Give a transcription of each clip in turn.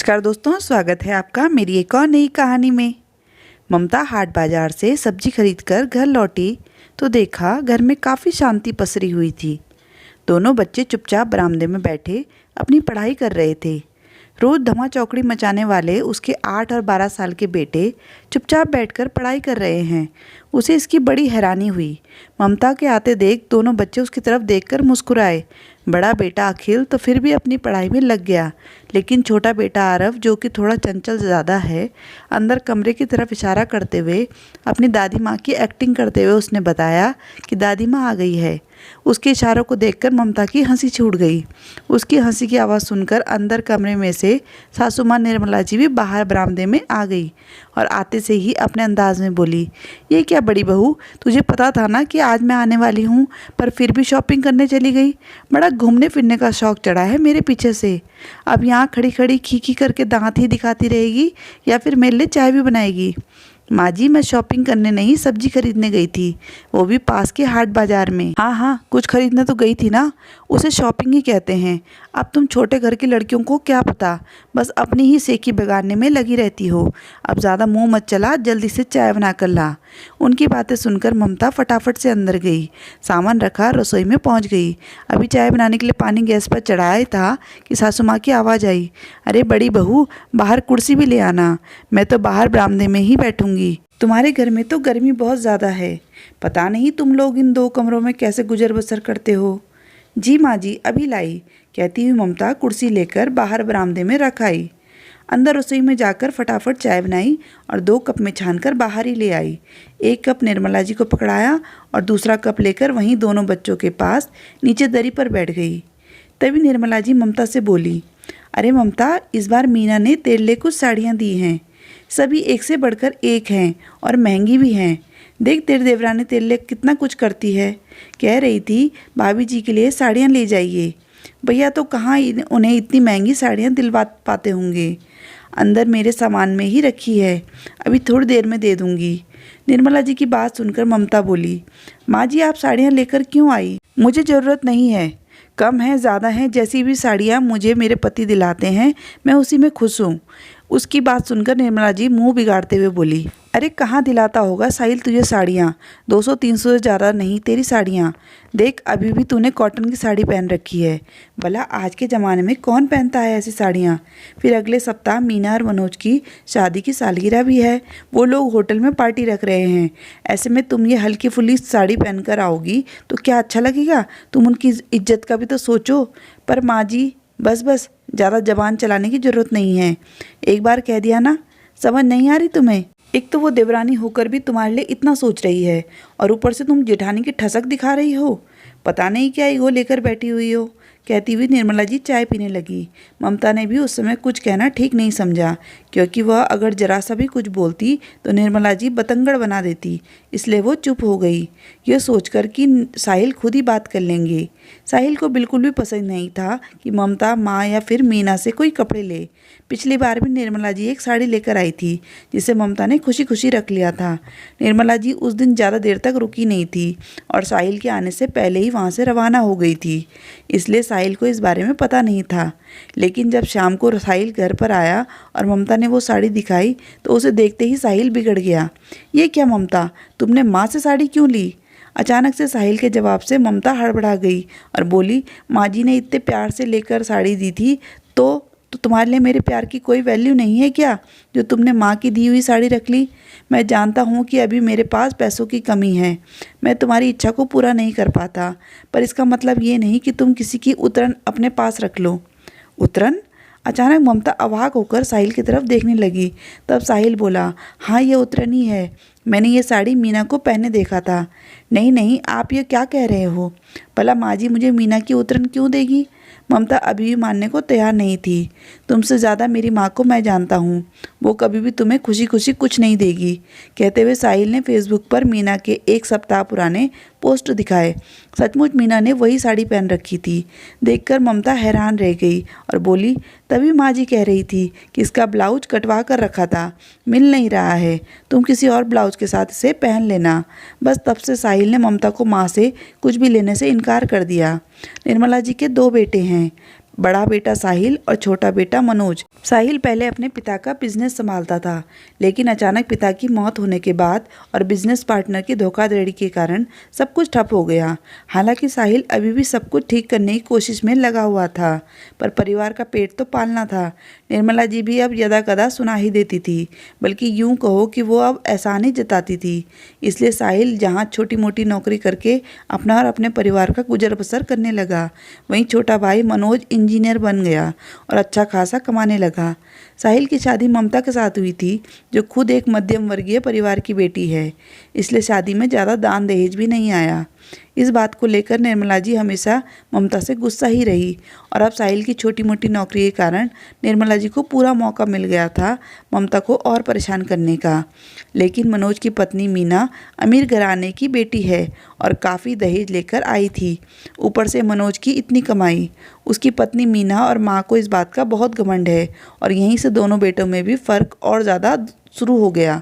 नमस्कार दोस्तों, स्वागत है आपका मेरी एक और नई कहानी में। ममता हाट बाजार से सब्जी खरीदकर घर लौटी तो देखा घर में काफ़ी शांति पसरी हुई थी। दोनों बच्चे चुपचाप बरामदे में बैठे अपनी पढ़ाई कर रहे थे। रोज़ धमा चौकड़ी मचाने वाले उसके 8 और 12 साल के बेटे चुपचाप बैठकर पढ़ाई कर रहे हैं। उसे इसकी बड़ी हैरानी हुई। ममता के आते देख दोनों बच्चे उसकी तरफ देखकर मुस्कुराए। बड़ा बेटा अखिल तो फिर भी अपनी पढ़ाई में लग गया, लेकिन छोटा बेटा आरव, जो कि थोड़ा चंचल ज़्यादा है, अंदर कमरे की तरफ इशारा करते हुए अपनी दादी माँ की एक्टिंग करते हुए उसने बताया कि दादी माँ आ गई है। उसके इशारों को देखकर ममता की हंसी छूट गई। उसकी हंसी की आवाज़ सुनकर अंदर कमरे में से सासू माँ निर्मला जी भी बाहर बरामदे में आ गई और आते से ही अपने अंदाज में बोली, ये क्या बड़ी बहू, तुझे पता था ना कि आज मैं आने वाली हूँ, पर फिर भी शॉपिंग करने चली गई। बड़ा घूमने फिरने का शौक चढ़ा है मेरे पीछे से। अब यहाँ खड़ी खड़ी खी खी करके दांत ही दिखाती रहेगी या फिर मेरे लिए चाय भी बनाएगी। माँ जी, मैं शॉपिंग करने नहीं, सब्जी खरीदने गई थी, वो भी पास के हाट बाजार में। हाँ हाँ, कुछ खरीदने तो गई थी ना, उसे शॉपिंग ही कहते हैं। अब तुम छोटे घर की लड़कियों को क्या पता, बस अपनी ही सेकी बिगाड़ने में लगी रहती हो। अब ज़्यादा मुंह मत चला, जल्दी से चाय बना कर ला। उनकी बातें सुनकर ममता फटाफट से अंदर गई, सामान रखा, रसोई में पहुंच गई। अभी चाय बनाने के लिए पानी गैस पर चढ़ाया था कि सासू माँ की आवाज़ आई, अरे बड़ी बहू, बाहर कुर्सी भी ले आना, मैं तो बाहर बरामदे में ही बैठूंगी। तुम्हारे घर में तो गर्मी बहुत ज़्यादा है, पता नहीं तुम लोग इन 2 कमरों में कैसे गुजर बसर करते हो। जी माँ जी, अभी लाई, कहती हुई ममता कुर्सी लेकर बाहर बरामदे में रख आई। अंदर रसोई में जाकर फटाफट चाय बनाई और 2 कप में छानकर बाहर ही ले आई। 1 कप निर्मला जी को पकड़ाया और दूसरा कप लेकर वहीं दोनों बच्चों के पास नीचे दरी पर बैठ गई। तभी निर्मला जी ममता से बोली, अरे ममता, इस बार मीना ने तेरे लिए कुछ साड़ियाँ दी हैं, सभी एक से बढ़कर एक हैं और महंगी भी हैं। देख, तेरी देवरानी तेरे लिए कितना कुछ करती है। कह रही थी भाभी जी के लिए साड़ियाँ ले जाइए। भैया तो कहाँ उन्हें इतनी महंगी साड़ियाँ दिलवा पाते होंगे। अंदर मेरे सामान में ही रखी है, अभी थोड़ी देर में दे दूँगी। निर्मला जी की बात सुनकर ममता बोली, माँ जी, आप साड़ियाँ लेकर क्यों आई? मुझे ज़रूरत नहीं है, कम है ज़्यादा है, जैसी भी साड़ियाँ मुझे मेरे पति दिलाते हैं मैं उसी में खुश हूँ। उसकी बात सुनकर निर्मला जी मुंह बिगाड़ते हुए बोली, अरे कहाँ दिलाता होगा साहिल तुझे साड़ियाँ, 200-300 से ज़्यादा नहीं तेरी साड़ियाँ। देख, अभी भी तूने कॉटन की साड़ी पहन रखी है, भला आज के ज़माने में कौन पहनता है ऐसी साड़ियाँ। फिर अगले सप्ताह मीना और मनोज की शादी की सालगिरह भी है, वो लोग होटल में पार्टी रख रहे हैं। ऐसे में तुम ये हल्की फुल्की साड़ी पहन कर आओगी तो क्या अच्छा लगेगा? तुम उनकी इज्जत का भी तो सोचो। पर माँ जी, बस बस, ज़्यादा ज़बान चलाने की ज़रूरत नहीं है, एक बार कह दिया ना। समझ नहीं आ रही तुम्हें? एक तो वो देवरानी होकर भी तुम्हारे लिए इतना सोच रही है और ऊपर से तुम जेठानी की ठसक दिखा रही हो, पता नहीं क्या ईगो लेकर बैठी हुई हो। कहती हुई निर्मला जी चाय पीने लगी। ममता ने भी उस समय कुछ कहना ठीक नहीं समझा, क्योंकि वह अगर जरा सा भी कुछ बोलती तो निर्मला जी बतंगड़ बना देती, इसलिए वो चुप हो गई, यह सोचकर कि साहिल खुद ही बात कर लेंगे। साहिल को बिल्कुल भी पसंद नहीं था कि ममता माँ या फिर मीना से कोई कपड़े ले। पिछली बार भी निर्मला जी एक साड़ी लेकर आई थी, जिसे ममता ने खुशी खुशी रख लिया था। निर्मला जी उस दिन ज़्यादा देर तक रुकी नहीं थी और साहिल के आने से पहले ही वहाँ से रवाना हो गई थी, इसलिए साहिल को इस बारे में पता नहीं था। लेकिन जब शाम को साहिल घर पर आया और ममता ने वो साड़ी दिखाई तो उसे देखते ही साहिल बिगड़ गया। ये क्या ममता, तुमने माँ से साड़ी क्यों ली? अचानक से साहिल के जवाब से ममता हड़बड़ा गई और बोली, माँ जी ने इतने प्यार से लेकर साड़ी दी थी तो तुम्हारे लिए मेरे प्यार की कोई वैल्यू नहीं है क्या, जो तुमने माँ की दी हुई साड़ी रख ली? मैं जानता हूँ कि अभी मेरे पास पैसों की कमी है, मैं तुम्हारी इच्छा को पूरा नहीं कर पाता, पर इसका मतलब ये नहीं कि तुम किसी की उतरन अपने पास रख लो। उतरन? अचानक ममता अवाक होकर साहिल की तरफ देखने लगी। तब साहिल बोला, हाँ ये उतरन ही है, मैंने ये साड़ी मीना को पहने देखा था। नहीं नहीं, आप ये क्या कह रहे हो? भला माँ जी मुझे मीना की उतरन क्यों देगी? ममता अभी भी मानने को तैयार नहीं थी। तुमसे ज़्यादा मेरी माँ को मैं जानता हूँ, वो कभी भी तुम्हें खुशी खुशी कुछ नहीं देगी। कहते हुए साहिल ने फेसबुक पर मीना के 1 सप्ताह पुराने पोस्ट दिखाए। सचमुच मीना ने वही साड़ी पहन रखी थी। देखकर ममता हैरान रह गई और बोली, तभी माँ जी कह रही थी कि इसका ब्लाउज कटवा कर रखा था, मिल नहीं रहा है, तुम किसी और ब्लाउज के साथ इसे पहन लेना। बस तब से साहिल ने ममता को माँ से कुछ भी लेने से इनकार कर दिया। निर्मला जी के 2 बेटे हैं, बड़ा बेटा साहिल और छोटा बेटा मनोज। साहिल पहले अपने पिता का बिजनेस संभालता था, लेकिन अचानक पिता की मौत होने के बाद और बिजनेस पार्टनर की धोखाधड़ी के कारण सब कुछ ठप हो गया। हालांकि साहिल अभी भी सब कुछ ठीक करने की कोशिश में लगा हुआ था, पर परिवार का पेट तो पालना था। निर्मला जी भी अब यदा कदा सुना ही देती थी, बल्कि यूं कहो कि वो अब एहसान ही जताती थी। इसलिए साहिल जहाँ छोटी मोटी नौकरी करके अपना और अपने परिवार का गुजर बसर करने लगा, वहीं छोटा भाई मनोज इंजीनियर बन गया और अच्छा खासा कमाने लगा। साहिल की शादी ममता के साथ हुई थी, जो खुद एक मध्यम वर्गीय परिवार की बेटी है, इसलिए शादी में ज़्यादा दान दहेज भी नहीं आया। इस बात को लेकर निर्मला जी हमेशा ममता से गुस्सा ही रही और अब साहिल की छोटी मोटी नौकरी के कारण निर्मला जी को पूरा मौका मिल गया था ममता को और परेशान करने का। लेकिन मनोज की पत्नी मीना अमीर घराने की बेटी है और काफ़ी दहेज लेकर आई थी। ऊपर से मनोज की इतनी कमाई, उसकी पत्नी मीना और माँ को इस बात का बहुत घमंड है और यहीं से दोनों बेटों में भी फ़र्क और ज़्यादा शुरू हो गया।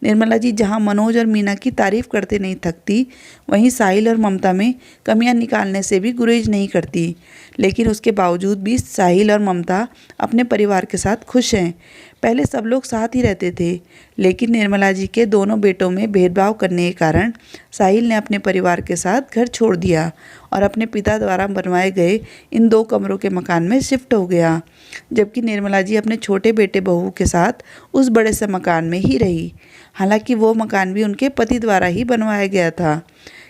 निर्मला जी जहां मनोज और मीना की तारीफ करते नहीं थकती, वहीं साहिल और ममता में कमियां निकालने से भी गुरेज नहीं करती। लेकिन उसके बावजूद भी साहिल और ममता अपने परिवार के साथ खुश हैं। पहले सब लोग साथ ही रहते थे, लेकिन निर्मला जी के दोनों बेटों में भेदभाव करने के कारण साहिल ने अपने परिवार के साथ घर छोड़ दिया और अपने पिता द्वारा बनवाए गए इन 2 कमरों के मकान में शिफ्ट हो गया, जबकि निर्मला जी अपने छोटे बेटे बहू के साथ उस बड़े से मकान में ही रही। हालांकि वो मकान भी उनके पति द्वारा ही बनवाया गया था।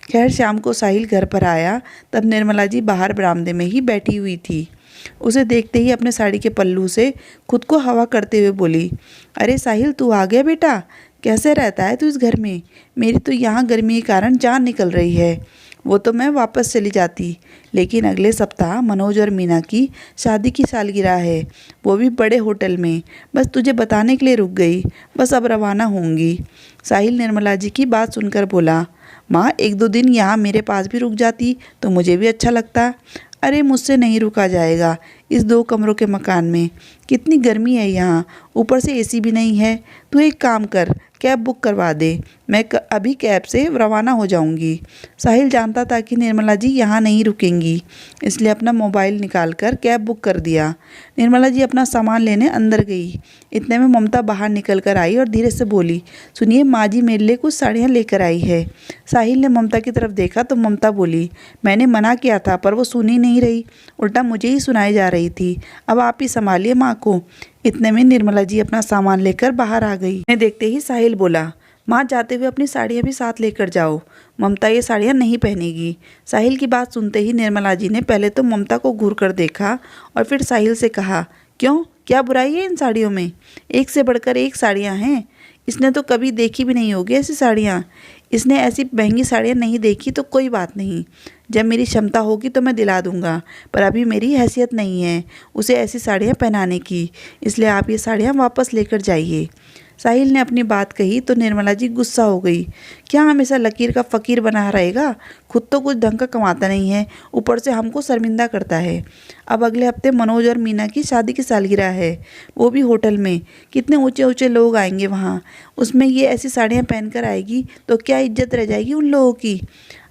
खैर शाम को साहिल घर पर आया तब निर्मला जी बाहर बरामदे में ही बैठी हुई थी। उसे देखते ही अपने साड़ी के पल्लू से खुद को हवा करते हुए बोली, अरे साहिल तू आ गया बेटा, कैसे रहता है तू इस घर में? मेरी तो यहाँ गर्मी के कारण जान निकल रही है। वो तो मैं वापस चली जाती, लेकिन अगले सप्ताह मनोज और मीना की शादी की सालगिरह है, वो भी बड़े होटल में। बस तुझे बताने के लिए रुक गई, बस अब रवाना होंगी। साहिल निर्मला जी की बात सुनकर बोला, माँ 1-2 दिन यहाँ मेरे पास भी रुक जाती तो मुझे भी अच्छा लगता। अरे मुझसे नहीं रुका जाएगा इस 2 कमरों के मकान में, कितनी गर्मी है यहाँ, ऊपर से एसी भी नहीं है। तू एक काम कर, कैब बुक करवा दे, मैं अभी कैब से रवाना हो जाऊंगी। साहिल जानता था कि निर्मला जी यहाँ नहीं रुकेंगी, इसलिए अपना मोबाइल निकालकर कैब बुक कर दिया। निर्मला जी अपना सामान लेने अंदर गई। इतने में ममता बाहर निकल कर आई और धीरे से बोली, सुनिए माँ जी मेरे लिए कुछ साड़ियाँ लेकर आई है। साहिल ने ममता की तरफ देखा तो ममता बोली, मैंने मना किया था पर वो सुन ही नहीं रही, उल्टा मुझे ही सुनाई जा रही थी, अब आप ही संभालिए माँ को। इतने में निर्मला जी अपना सामान लेकर बाहर आ गई। उन्हें देखते ही साहिल बोला, माँ जाते हुए अपनी साड़ियाँ भी साथ लेकर जाओ, ममता ये साड़ियाँ नहीं पहनेगी। साहिल की बात सुनते ही निर्मला जी ने पहले तो ममता को घूर कर देखा और फिर साहिल से कहा, क्यों, क्या बुराई है इन साड़ियों में? एक से बढ़कर एक साड़ियाँ हैं, इसने तो कभी देखी भी नहीं होगी ऐसी साड़ियाँ। इसने ऐसी महंगी साड़ियाँ नहीं देखी तो कोई बात नहीं, जब मेरी क्षमता होगी तो मैं दिला दूंगा, पर अभी मेरी हैसियत नहीं है उसे ऐसी साड़ियाँ पहनाने की, इसलिए आप ये साड़ियाँ वापस लेकर जाइए। साहिल ने अपनी बात कही तो निर्मला जी गुस्सा हो गई, क्या हमेशा लकीर का फ़कीर बना रहेगा? खुद तो कुछ ढंग का कमाता नहीं है, ऊपर से हमको शर्मिंदा करता है। अब अगले हफ्ते मनोज और मीना की शादी की सालगिरह है, वो भी होटल में, कितने ऊंचे ऊंचे लोग आएंगे वहाँ, उसमें ये ऐसी साड़ियाँ पहनकर आएगी तो क्या इज्जत रह जाएगी उन लोगों की?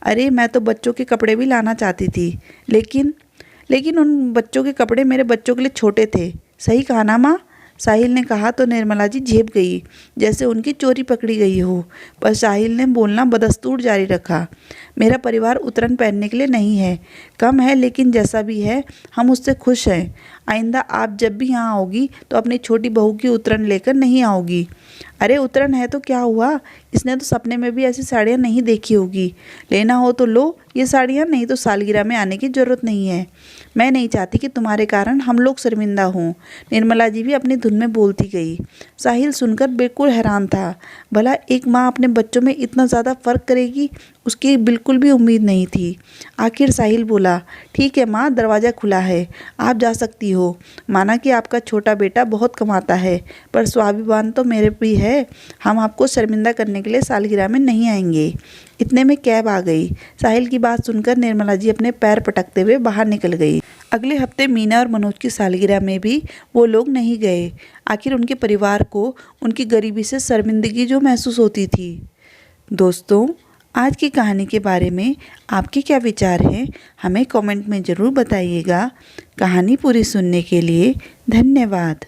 अरे मैं तो बच्चों के कपड़े भी लाना चाहती थी, लेकिन उन बच्चों के कपड़े मेरे बच्चों के लिए छोटे थे। सही कहा ना माँ? साहिल ने कहा तो निर्मला जी झेप गई, जैसे उनकी चोरी पकड़ी गई हो। पर साहिल ने बोलना बदस्तूर जारी रखा, मेरा परिवार उतरन पहनने के लिए नहीं है, कम है लेकिन जैसा भी है हम उससे खुश हैं। आइंदा आप जब भी यहाँ आओगी तो अपनी छोटी बहू की उतरन लेकर नहीं आओगी। अरे उतरन है तो क्या हुआ, इसने तो सपने में भी ऐसी साड़ियाँ नहीं देखी होगी, लेना हो तो लो ये साड़ियाँ, नहीं तो सालगिरह में आने की ज़रूरत नहीं है। मैं नहीं चाहती कि तुम्हारे कारण हम लोग शर्मिंदा हों। निर्मला जी भी अपनी धुन में बोलती गई। साहिल सुनकर बिल्कुल हैरान था, भला एक माँ अपने बच्चों में इतना ज़्यादा फ़र्क करेगी, उसकी बिल्कुल भी उम्मीद नहीं थी। आखिर साहिल बोला, ठीक है माँ, दरवाज़ा खुला है, आप जा सकती हो। माना कि आपका छोटा बेटा बहुत कमाता है, पर स्वाभिमान तो मेरे भी है, हम आपको शर्मिंदा करने के लिए सालगिरह में नहीं आएंगे। इतने में कैब आ गई। साहिल की बात सुनकर निर्मला जी अपने पैर पटकते हुए बाहर निकल गई। अगले हफ्ते मीना और मनोज की सालगिरह में भी वो लोग नहीं गए। आखिर उनके परिवार को उनकी गरीबी से शर्मिंदगी जो महसूस होती थी। दोस्तों, आज की कहानी के बारे में आपके क्या विचार हैं, हमें कमेंट में ज़रूर बताइएगा। कहानी पूरी सुनने के लिए धन्यवाद।